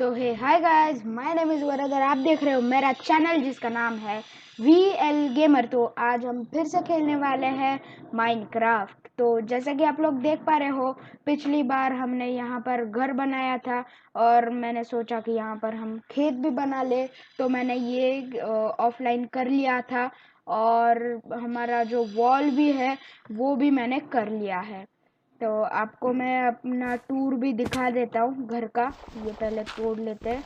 So hey hi guys, my name is Varad और आप देख रहे हो मेरा चैनल जिसका नाम है VL गेमर। तो आज हम फिर से खेलने वाले हैं माइनक्राफ्ट। तो जैसा कि आप लोग देख पा रहे हो, पिछली बार हमने यहाँ पर घर बनाया था और मैंने सोचा कि यहाँ पर हम खेत भी बना ले, तो मैंने ये ऑफलाइन कर लिया था और हमारा जो वॉल भी है वो भी मैंने कर लिया है। तो आपको मैं अपना टूर भी दिखा देता हूँ घर का। ये पहले तोड़ लेते हैं।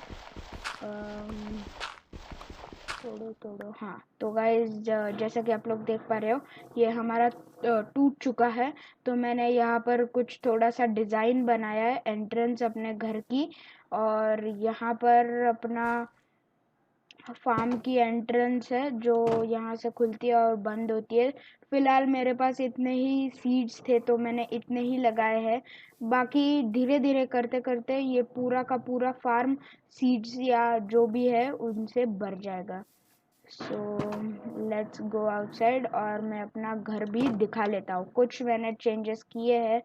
तोड़ो तोड़ो, हाँ। तो गाइस, जैसा कि आप लोग देख पा रहे हो, ये हमारा टूट चुका है। तो मैंने यहाँ पर कुछ थोड़ा सा डिज़ाइन बनाया है एंट्रेंस अपने घर की, और यहाँ पर अपना फार्म की एंट्रेंस है जो यहाँ से खुलती है और बंद होती है। फिलहाल मेरे पास इतने ही सीड्स थे तो मैंने इतने ही लगाए हैं। बाकी धीरे धीरे करते करते ये पूरा का पूरा फार्म सीड्स या जो भी है उनसे भर जाएगा। सो लेट्स गो आउटसाइड और मैं अपना घर भी दिखा लेता हूँ। कुछ मैंने चेंजेस किए हैं।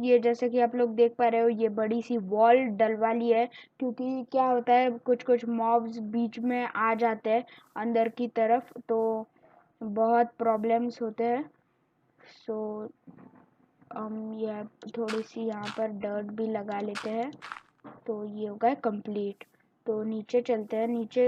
ये जैसे कि आप लोग देख पा रहे हो, ये बड़ी सी वॉल डलवा ली है, क्योंकि क्या होता है, कुछ कुछ मॉब्स बीच में आ जाते हैं अंदर की तरफ, तो बहुत प्रॉब्लम्स होते हैं। सो हम ये थोड़ी सी यहाँ पर डर्ट भी लगा लेते हैं, तो ये होगा कंप्लीट। तो नीचे चलते हैं। नीचे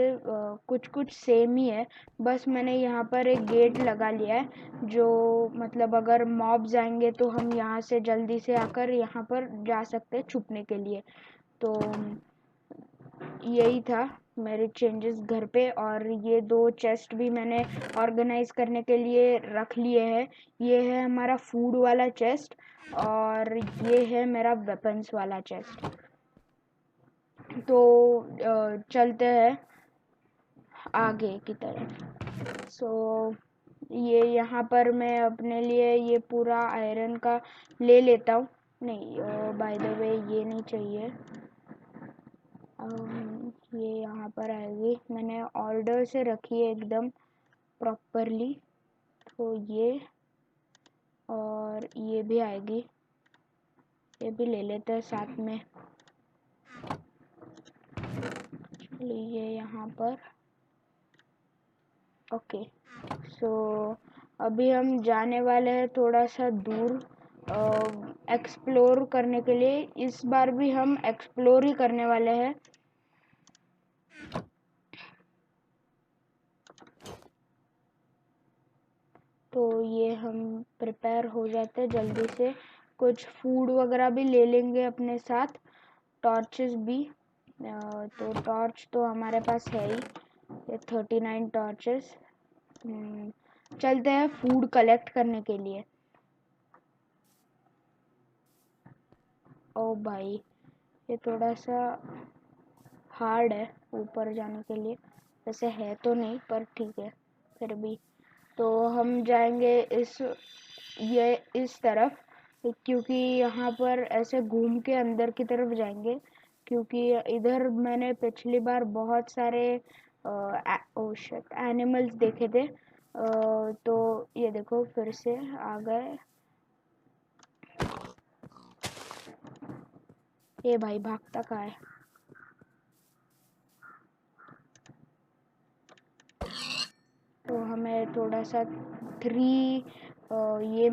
कुछ कुछ सेम ही है, बस मैंने यहाँ पर एक गेट लगा लिया है, जो मतलब अगर मॉब्स आएंगे तो हम यहाँ से जल्दी से आकर यहाँ पर जा सकते हैं छुपने के लिए। तो यही था मेरे चेंजेस घर पे। और ये दो चेस्ट भी मैंने ऑर्गेनाइज करने के लिए रख लिए हैं। ये है हमारा फूड वाला चेस्ट और ये है मेरा वेपन्स वाला चेस्ट। तो चलते हैं आगे की तरफ। सो ये यहाँ पर मैं अपने लिए ये पूरा आयरन का ले लेता हूँ। नहीं, बाय द वे ये नहीं चाहिए। ये यहाँ पर आएगी, मैंने ऑर्डर से रखी है एकदम प्रॉपरली। तो ये और ये भी आएगी, ये भी ले लेते हैं साथ में। चलिए यहाँ पर ओके। सो अभी हम जाने वाले हैं थोड़ा सा दूर एक्सप्लोर करने के लिए। इस बार भी हम एक्सप्लोर ही करने वाले हैं। तो ये हम प्रिपेयर हो जाते हैं जल्दी से। कुछ फूड वगैरह भी ले लेंगे अपने साथ, टॉर्चेस भी। तो टॉर्च तो हमारे पास है ही, ये 39 टॉर्चेस। चलते हैं फूड कलेक्ट करने के लिए। ओ भाई, ये थोड़ा सा हार्ड है ऊपर जाने के लिए। वैसे है तो नहीं, पर ठीक है फिर भी। तो हम जाएंगे इस तरफ, क्योंकि यहाँ पर ऐसे घूम के अंदर की तरफ जाएंगे, क्योंकि इधर मैंने पिछली बार बहुत सारे एनिमल्स देखे थे। तो ये देखो फिर से आ गए। ये भाई भागता कहाँ है? तो हमें थोड़ा सा 3 ये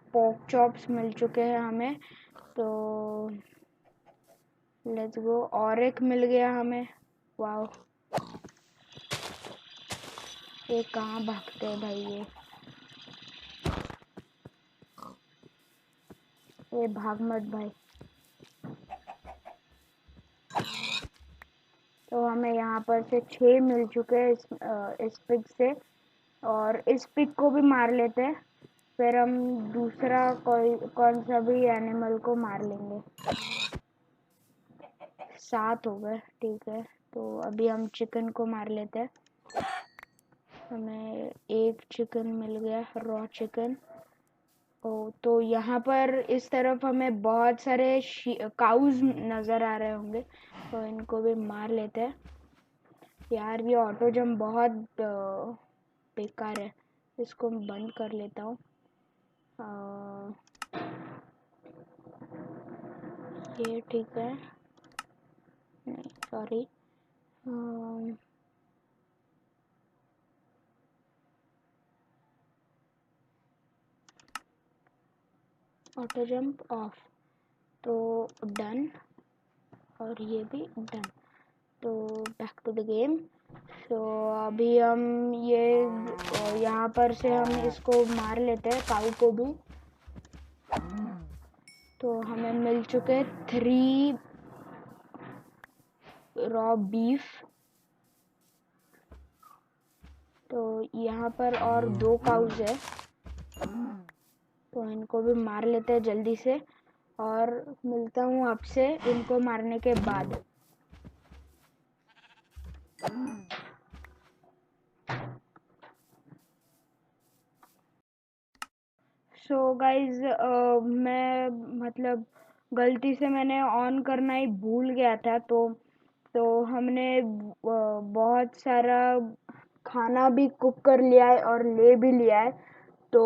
पोर्क चॉप्स मिल चुके हैं हमें। तो लेट्स गो, और एक मिल गया हमें। वाओ, ये कहाँ भागते हैं भाई? ये भाग मत भाई। तो हमें यहाँ पर से 6 मिल चुके हैं इस पिग से, और इस पिग को भी मार लेते हैं, फिर हम दूसरा कौन सा भी एनिमल को मार लेंगे। 7 हो गए, ठीक है। तो अभी हम चिकन को मार लेते हैं। हमें एक चिकन मिल गया, रॉ चिकन। ओ, तो यहाँ पर इस तरफ हमें बहुत सारे काउज नज़र आ रहे होंगे, तो इनको भी मार लेते हैं। यार, ये ऑटो जंप बहुत बेकार है, इसको मैं बंद कर लेता हूँ। ये ठीक है। नहीं, सॉरी। ऑटो जंप ऑफ, तो डन, और ये भी डन। तो बैक टू द गेम। तो अभी हम ये यहाँ पर से हम इसको मार लेते हैं, काऊ को भी। तो हमें मिल चुके 3 रॉ बीफ। तो यहाँ पर और 2 काउज है, तो इनको भी मार लेते हैं जल्दी से, और मिलता हूँ आपसे इनको मारने के बाद। सो गाइज, मैं मतलब गलती से मैंने ऑन करना ही भूल गया था, तो हमने बहुत सारा खाना भी कुक कर लिया है और ले भी लिया है। तो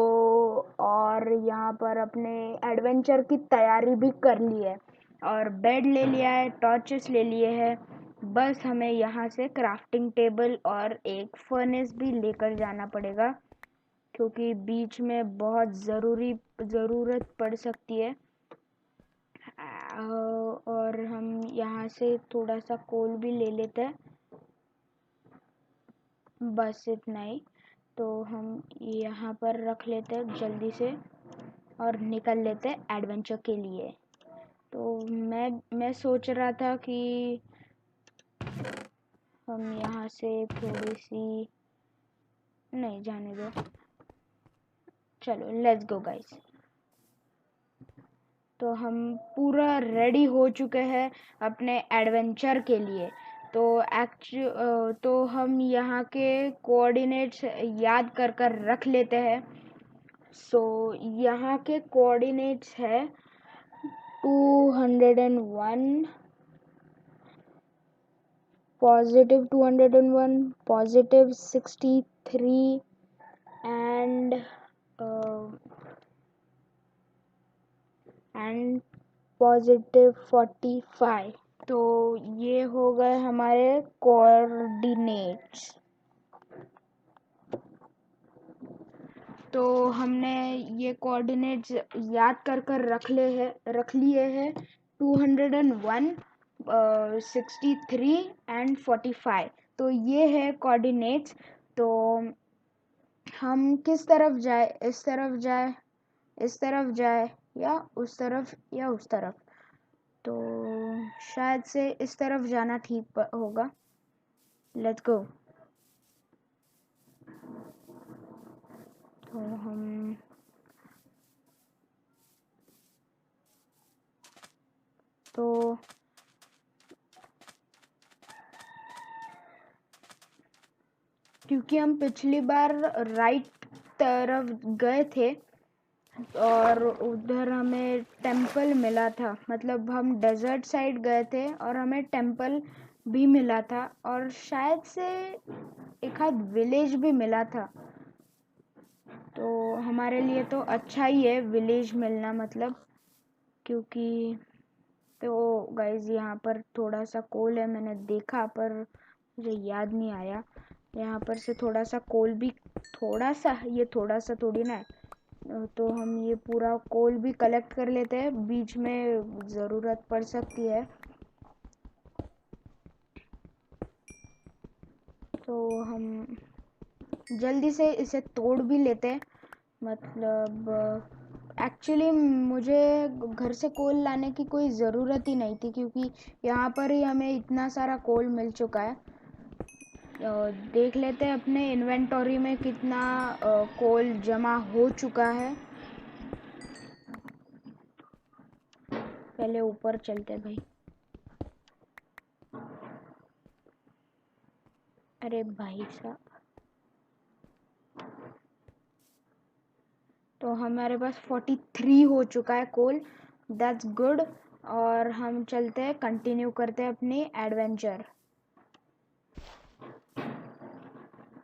और यहाँ पर अपने एडवेंचर की तैयारी भी कर ली है, और बेड ले लिया है, टॉर्चेस ले लिए हैं। बस हमें यहाँ से क्राफ्टिंग टेबल और एक फर्नेस भी लेकर जाना पड़ेगा, क्योंकि बीच में बहुत ज़रूरत पड़ सकती है। और हम यहाँ से थोड़ा सा कोल भी ले लेते हैं, बस इतना ही। तो हम यहाँ पर रख लेते हैं जल्दी से, और निकल लेते हैं एडवेंचर के लिए। तो मैं सोच रहा था कि हम यहाँ से थोड़ी सी, नहीं जाने दो, चलो लेट्स गो गाइस। तो हम पूरा रेडी हो चुके हैं अपने एडवेंचर के लिए। तो हम यहाँ के कोऑर्डिनेट्स याद कर रख लेते हैं। सो यहाँ के कोऑर्डिनेट्स है 201, पॉजिटिव 201, पॉजिटिव 63 एंड पॉजिटिव 45। तो ये हो गए हमारे कोऑर्डिनेट्स। तो हमने ये कोऑर्डिनेट्स याद कर रख लिए हैं 201, 63 एंड 45। तो ये है कोऑर्डिनेट्स। तो हम किस तरफ जाए, इस तरफ जाए, इस तरफ जाए, या उस तरफ, या उस तरफ। तो शायद से इस तरफ जाना ठीक होगा। Let's go. तो हम तो क्योंकि हम पिछली बार राइट तरफ गए थे और उधर हमें टेंपल मिला था, मतलब हम डेजर्ट साइड गए थे और हमें टेंपल भी मिला था, और शायद से एक आध विलेज भी मिला था। तो हमारे लिए तो अच्छा ही है विलेज मिलना, मतलब क्योंकि तो गाइज यहाँ पर थोड़ा सा कोल है, मैंने देखा पर मुझे याद नहीं आया। यहाँ पर से थोड़ा सा कोल भी, थोड़ा सा, ये थोड़ा सा थोड़ी ना है। तो हम ये पूरा कोल भी कलेक्ट कर लेते हैं, बीच में ज़रूरत पड़ सकती है। तो हम जल्दी से इसे तोड़ भी लेते हैं, मतलब एक्चुअली मुझे घर से कोल लाने की कोई ज़रूरत ही नहीं थी, क्योंकि यहाँ पर ही हमें इतना सारा कोल मिल चुका है। देख लेते हैं अपने इन्वेंटरी में कितना कोल जमा हो चुका है। पहले ऊपर चलते भाई। अरे भाई साहब, तो हमारे पास 43 हो चुका है कोल, दैट्स गुड। और हम चलते हैं, कंटिन्यू करते हैं अपनी एडवेंचर।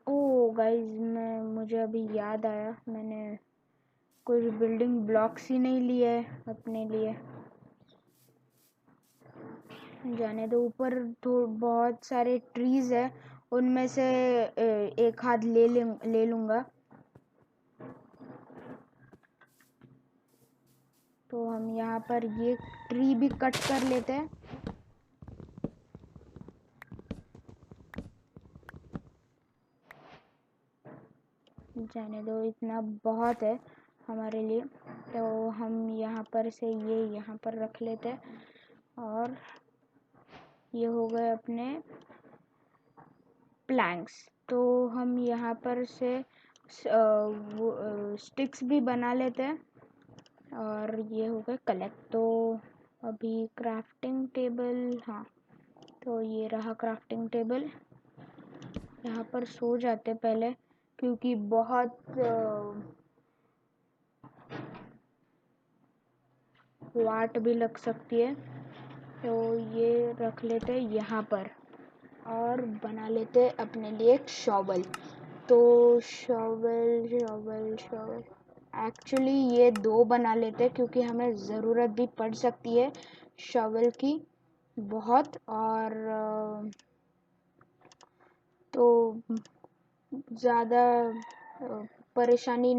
ओह गाइस, मुझे अभी याद आया, मैंने कुछ बिल्डिंग ब्लॉक्स ही नहीं लिए अपने लिए। जाने दो। ऊपर तो बहुत सारे ट्रीज है, उनमें से एक हाथ ले लूँगा। तो हम यहाँ पर ये ट्री भी कट कर लेते हैं। जाने दो, इतना बहुत है हमारे लिए। तो हम यहाँ पर से ये यहाँ पर रख लेते हैं। और ये हो गए अपने प्लैंक्स। तो हम यहाँ पर से स्टिक्स भी बना लेते हैं। और ये हो गए कलेक्ट। तो अभी क्राफ्टिंग टेबल, हाँ, तो ये रहा क्राफ्टिंग टेबल। यहाँ पर सो जाते पहले, क्योंकि बहुत वाट भी लग सकती है। तो ये रख लेते हैं यहाँ पर और बना लेते हैं अपने लिए एक शॉवल। तो शॉवल शॉवल शॉवल एक्चुअली ये 2 बना लेते हैं, क्योंकि हमें ज़रूरत भी पड़ सकती है शॉवल की बहुत। और तो ज़्यादा परेशानी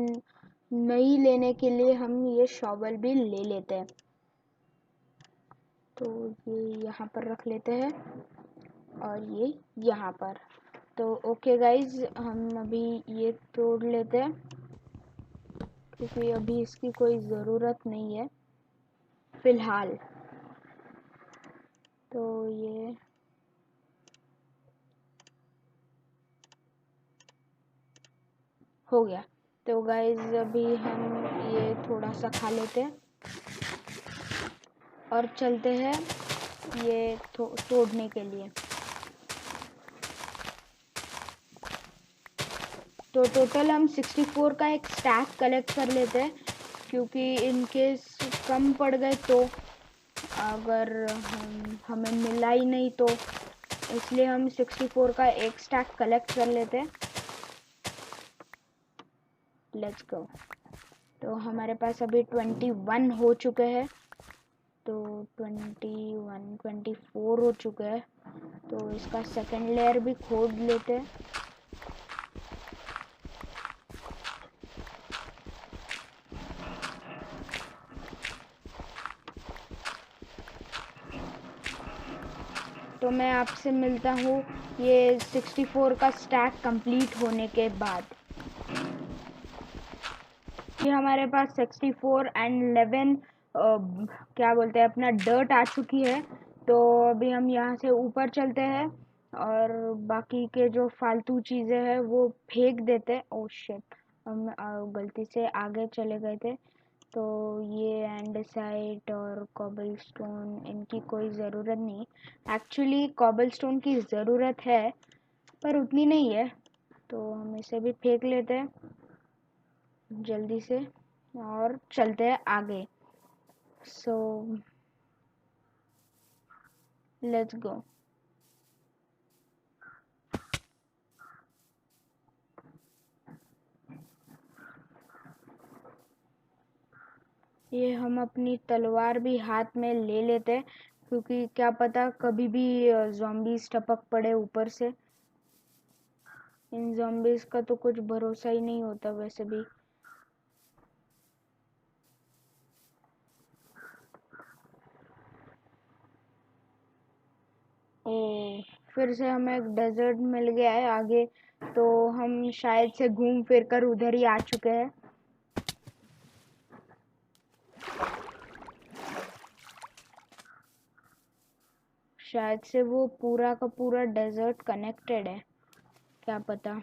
नहीं लेने के लिए हम ये शॉवल भी ले लेते हैं। तो ये यहाँ पर रख लेते हैं और ये यहाँ पर। तो ओके गाइज, हम अभी ये तोड़ लेते हैं, क्योंकि अभी इसकी कोई ज़रूरत नहीं है फ़िलहाल। तो ये हो गया। तो गाइज अभी हम ये थोड़ा सा खा लेते हैं और चलते हैं ये तोड़ने के लिए। तो टोटल हम 64 का एक स्टैक कलेक्ट कर लेते हैं, क्योंकि इनकेस कम पड़ गए तो अगर हमें मिला ही नहीं तो इसलिए हम 64 का एक स्टैक कलेक्ट कर लेते हैं। Let's go. तो हमारे पास अभी 21 हो चुके हैं। तो 21 24 हो चुके हैं। तो इसका सेकंड लेयर भी खोद लेते हैं। तो मैं आपसे मिलता हूँ ये 64 का स्टैक कंप्लीट होने के बाद। ये हमारे पास 64 एंड 11 क्या बोलते हैं अपना डर्ट आ चुकी है। तो अभी हम यहाँ से ऊपर चलते हैं और बाकी के जो फालतू चीज़ें हैं वो फेंक देते हैं। ओह शिट, हम गलती से आगे चले गए थे। तो ये एंडेसाइट और कॉबलस्टोन, इनकी कोई ज़रूरत नहीं। एक्चुअली कॉबलस्टोन की ज़रूरत है पर उतनी नहीं है। तो हम इसे भी फेंक लेते हैं जल्दी से और चलते हैं आगे। So let's go. ये हम अपनी तलवार भी हाथ में ले लेते हैं, क्योंकि क्या पता कभी भी ज़ॉम्बीज़ टपक पड़े ऊपर से। इन ज़ॉम्बीज़ का तो कुछ भरोसा ही नहीं होता वैसे भी। ओ, फिर से हमें एक डेजर्ट मिल गया है आगे। तो हम शायद से घूम फिर कर उधर ही आ चुके हैं। शायद से वो पूरा का पूरा डेजर्ट कनेक्टेड है, क्या पता।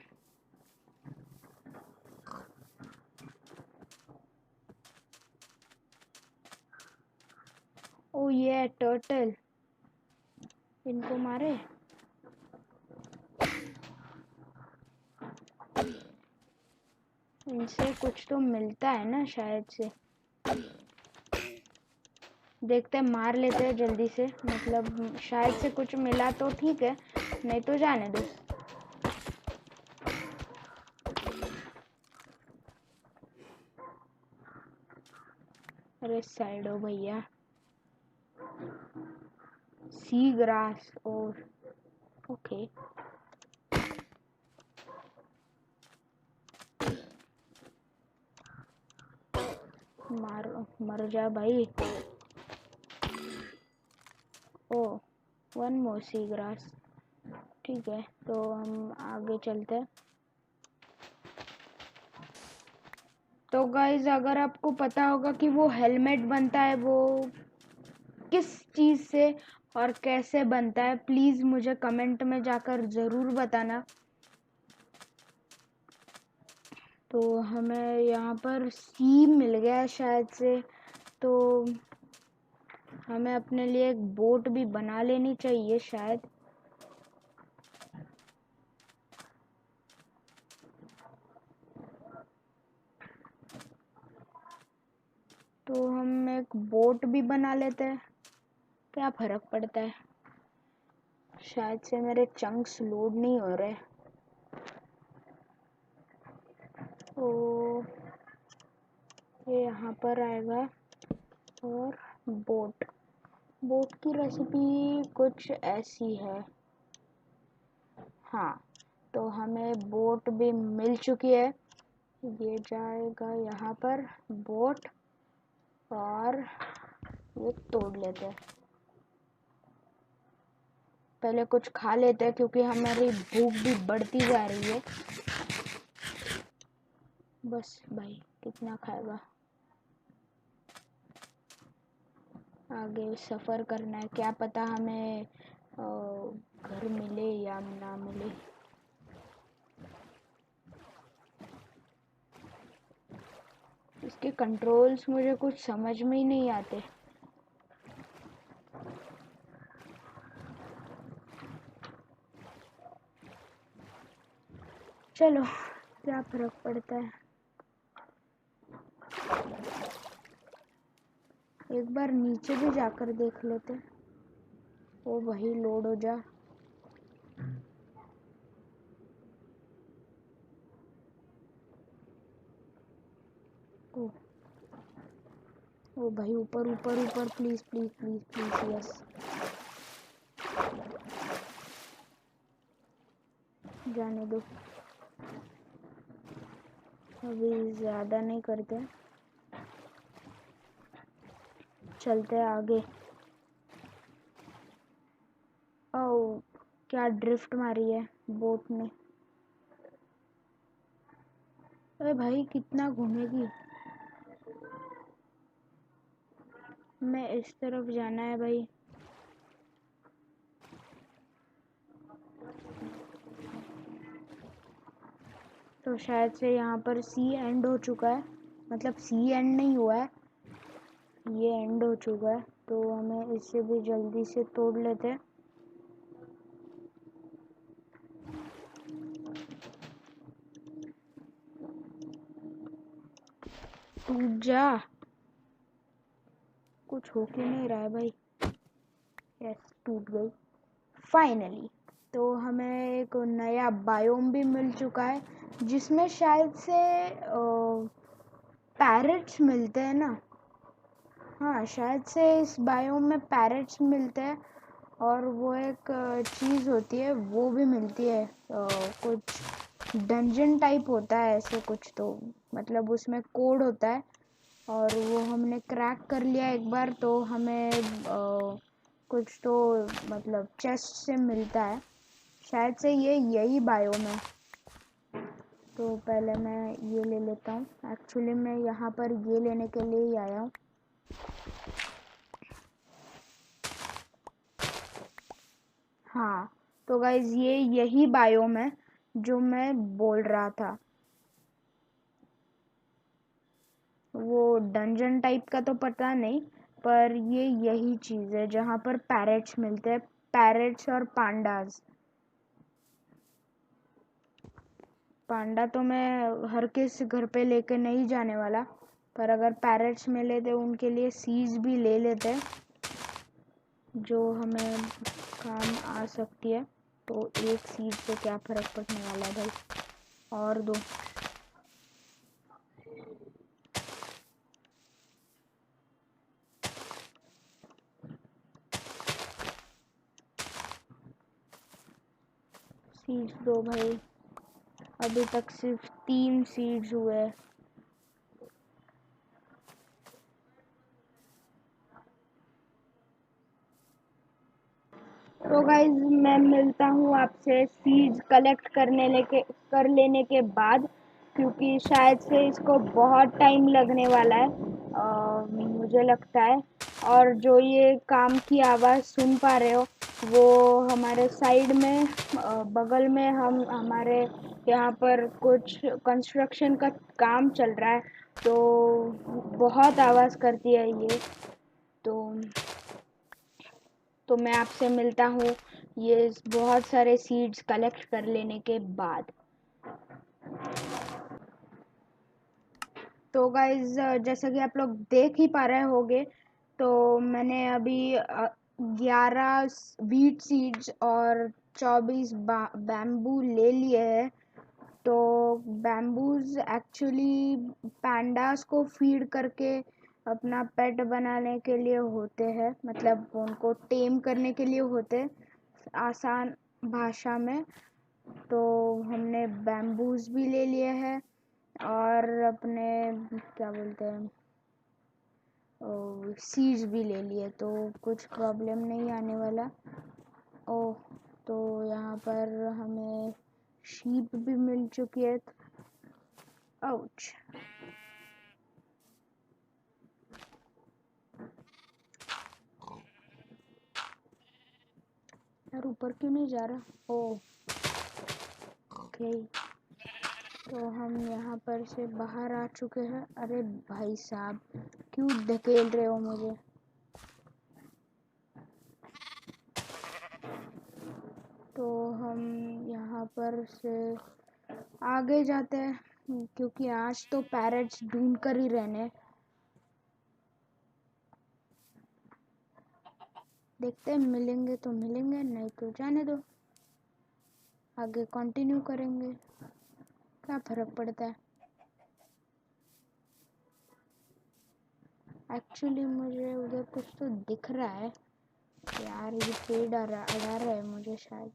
ओ ये टर्टल, इनको मारे। इनसे कुछ तो मिलता है ना शायद से। देखते हैं, मार लेते हैं जल्दी से। मतलब शायद से कुछ मिला तो ठीक है, नहीं तो जाने दो। अरे साइड हो भैया। सी ग्रास और ओके। मर जा भाई। ओ, वन मोर सी ग्रास। ठीक है, तो हम आगे चलते हैं। तो गाइज अगर आपको पता होगा कि वो हेलमेट बनता है वो किस चीज़ से और कैसे बनता है, प्लीज़ मुझे कमेंट में जाकर ज़रूर बताना। तो हमें यहाँ पर सी मिल गया है शायद से, तो हमें अपने लिए एक बोट भी बना लेनी चाहिए शायद। तो हम एक बोट भी बना लेते हैं, क्या फ़र्क पड़ता है। शायद से मेरे चंक्स लोड नहीं हो रहे। तो ये यहाँ पर आएगा और बोट बोट की रेसिपी कुछ ऐसी है। हाँ, तो हमें बोट भी मिल चुकी है। ये जाएगा यहाँ पर बोट, और ये तोड़ लेते हैं। पहले कुछ खा लेते हैं क्योंकि हमारी भूख भी बढ़ती जा रही है। बस भाई, कितना खाएगा। आगे सफ़र करना है, क्या पता हमें घर मिले या ना मिले। इसके कंट्रोल्स मुझे कुछ समझ में ही नहीं आते। चलो, क्या फर्क पड़ता है। एक बार नीचे भी जाकर देख लेते। ओ वही लोड हो जा। ओ, ओ भाई, ऊपर ऊपर ऊपर, please please please please, yes. जाने दो, अभी ज़्यादा नहीं करते, चलते हैं आगे। ओ, क्या ड्रिफ्ट मारी है बोट ने। अरे भाई, कितना घूमेगी। मैं इस तरफ जाना है भाई। तो शायद से यहाँ पर सी एंड हो चुका है, मतलब सी एंड नहीं हुआ है, ये एंड हो चुका है। तो हमें इससे भी जल्दी से तोड़ लेते हैं। टूट जा, कुछ हो क्यों नहीं रहा है भाई। यस, टूट गई फाइनली। तो हमें एक नया बायोम भी मिल चुका है, जिसमें शायद से पैरेट्स मिलते हैं ना। हाँ, शायद से इस बायोम में पैरेट्स मिलते हैं, और वो एक चीज़ होती है वो भी मिलती है। कुछ डंजन टाइप होता है ऐसे कुछ, तो मतलब उसमें कोड होता है, और वो हमने क्रैक कर लिया एक बार, तो हमें कुछ तो मतलब चेस्ट से मिलता है। शायद से ये यही बायोम है। तो पहले मैं ये ले लेता हूँ। एक्चुअली मैं यहाँ पर ये लेने के लिए ही आया हूँ। हाँ, तो गाइज ये यही बायोम है जो मैं बोल रहा था। वो डंजन टाइप का तो पता नहीं, पर ये यही चीज़ है जहाँ पर पैरेट्स मिलते हैं, पैरेट्स और पांडास। पांडा तो मैं हर किस घर पे लेके नहीं जाने वाला, पर अगर पैरेट्स मिले तो उनके लिए सीज भी ले लेते हैं, जो हमें काम आ सकती है। तो एक सीज से क्या फ़र्क पड़ने वाला है भाई, और दो। सीड्स दो भाई। अभी तक सिर्फ 3 सीड्स हुए। तो गाइज मैं मिलता हूँ आपसे सीड्स कलेक्ट कर लेने के बाद, क्योंकि शायद से इसको बहुत टाइम लगने वाला है मुझे लगता है। और जो ये काम की आवाज़ सुन पा रहे हो, वो हमारे साइड में बगल में हमारे यहाँ पर कुछ कंस्ट्रक्शन का काम चल रहा है, तो बहुत आवाज़ करती है ये। तो मैं आपसे मिलता हूँ ये बहुत सारे सीड्स कलेक्ट कर लेने के बाद। तो गाइज जैसा कि आप लोग देख ही पा रहे होंगे, तो मैंने अभी 11 वीट सीड्स और 24 बैम्बू ले लिए हैं। तो बैम्बूज एक्चुअली पैंडास को फीड करके अपना पेट बनाने के लिए होते हैं, मतलब उनको टेम करने के लिए होते हैं आसान भाषा में। तो हमने बैम्बूज भी ले लिए हैं और अपने क्या बोलते हैं सीड्स भी ले लिए, तो कुछ प्रॉब्लम नहीं आने वाला। ओह, तो यहाँ पर हमें शीप भी मिल चुकी है। आउच। यार ऊपर क्यों नहीं जा रहा? Oh okay. तो हम यहाँ पर से बाहर आ चुके हैं। अरे भाई साहब, क्यों धकेल रहे हो मुझे? तो हम यहाँ पर से आगे जाते हैं, क्योंकि आज तो पैरेट्स ढूंढ कर ही रहने। देखते हैं, मिलेंगे तो मिलेंगे, नहीं तो जाने दो, आगे कंटिन्यू करेंगे, क्या फर्क पड़ता है। एक्चुअली मुझे उधर कुछ तो दिख रहा है यार, ये पेड़ अड़ा रहा है मुझे, शायद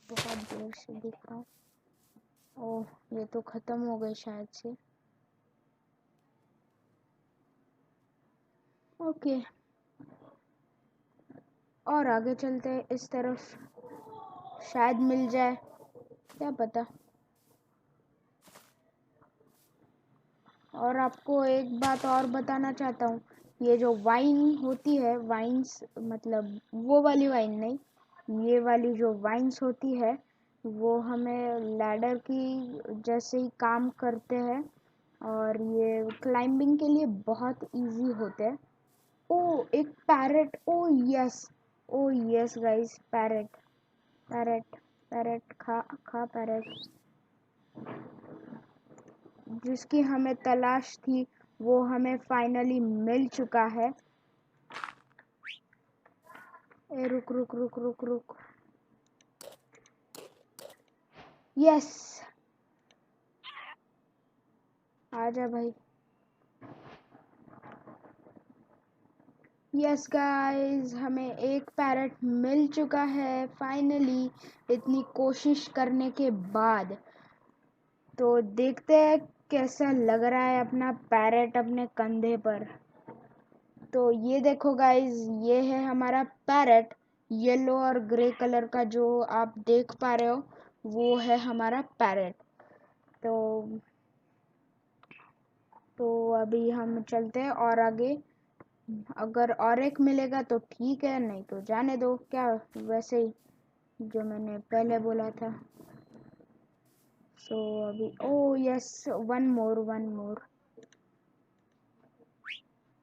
बहुत देर से दिख रहा हूँ। ओह, ये तो खत्म हो गए शायद से। ओके, और आगे चलते हैं इस तरफ, शायद मिल जाए, क्या पता। और आपको एक बात और बताना चाहता हूँ, ये जो वाइन होती है, वाइन्स मतलब वो वाली वाइन नहीं, ये वाली जो वाइन्स होती है, वो हमें लैडर की जैसे ही काम करते हैं, और ये क्लाइंबिंग के लिए बहुत इजी होते हैं। ओ एक पैरेट, ओ yes guys, parrot parrot parrot, खा खा पैरेट। जिसकी हमें तलाश थी वो हमें फाइनली मिल चुका है। ए रुक रुक रुक रुक रुक, यस, आजा भाई। यस गाइस, हमें एक पैरेट मिल चुका है फाइनली, इतनी कोशिश करने के बाद। तो देखते हैं कैसा लग रहा है अपना पैरेट अपने कंधे पर। तो ये देखो गाइस, ये है हमारा पैरेट, येलो और ग्रे कलर का जो आप देख पा रहे हो, वो है हमारा पैरेट। तो अभी हम चलते हैं और आगे, अगर और एक मिलेगा तो ठीक है, नहीं तो जाने दो, क्या वैसे ही जो मैंने पहले बोला था। सो अभी ओ यस, वन मोर।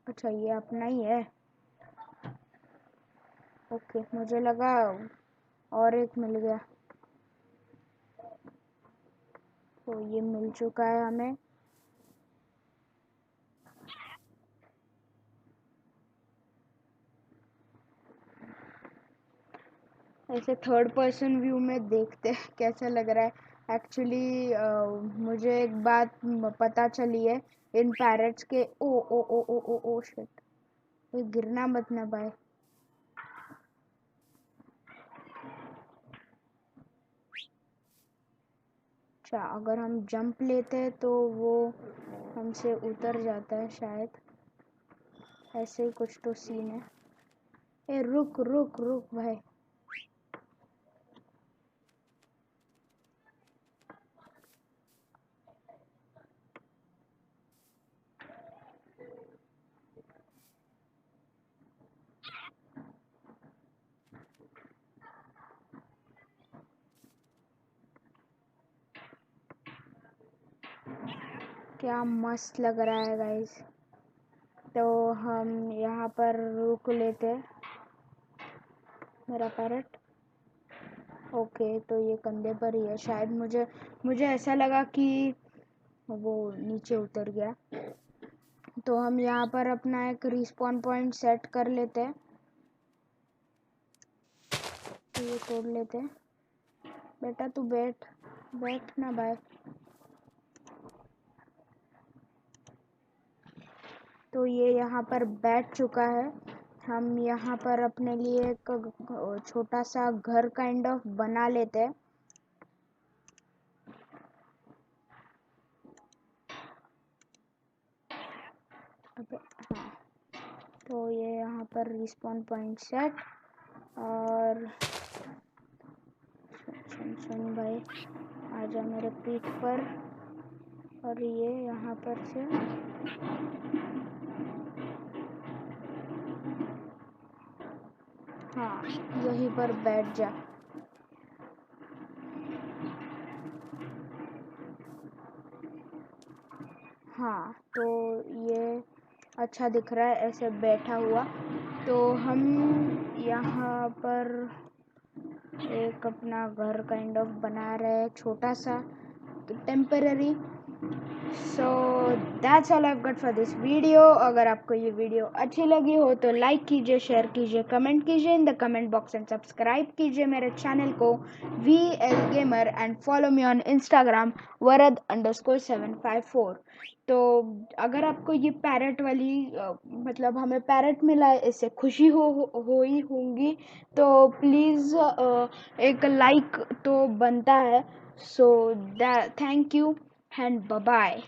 अच्छा, ये अपना ही है। ओके, मुझे लगा और एक मिल गया। तो ये मिल चुका है हमें। ऐसे थर्ड पर्सन व्यू में देखते हैं कैसा लग रहा है। एक्चुअली मुझे एक बात पता चली है इन पैरट्स के। ओ ओ ओ ओ ओ ओ शिट, ये गिरना मत ना भाई। अच्छा, अगर हम जंप लेते हैं तो वो हमसे उतर जाता है शायद, ऐसे ही कुछ तो सीन है। ए रुक रुक रुक भाई। क्या मस्त लग रहा है गाइस। तो हम यहाँ पर रुक लेते। मेरा पैरट, ओके, तो ये कंधे पर ही है शायद। मुझे ऐसा लगा कि वो नीचे उतर गया। तो हम यहाँ पर अपना एक रिस्पॉन पॉइंट सेट कर लेते हैं। तो ये तोड़ लेते हैं। बेटा तू बैठ ना भाई। तो ये यहाँ पर बैठ चुका है। हम यहाँ पर अपने लिए एक छोटा सा घर काइंड ऑफ बना लेते हैं। हाँ, तो ये यहाँ पर रिस्पॉन पॉइंट सेट। और सुन भाई, आजा मेरे पीठ पर। और ये यहाँ पर से हाँ, यहीं पर बैठ जा। हाँ, तो ये अच्छा दिख रहा है ऐसे बैठा हुआ। तो हम यहाँ पर एक अपना घर काइंड ऑफ बना रहे हैं, छोटा सा, temporary. So that's all I got for this video. अगर आपको ये वीडियो अच्छी लगी हो तो लाइक कीजिए, शेयर कीजिए, कमेंट कीजिए in the comment box and subscribe कीजिए मेरे चैनल को VL Gamer and follow me on Instagram Varad_754। तो अगर आपको ये पैरट वाली मतलब हमें पैरट मिला है, इससे खुशी हो ही होंगी, तो प्लीज़ एक लाइक तो बनता है। So thank you and bye bye.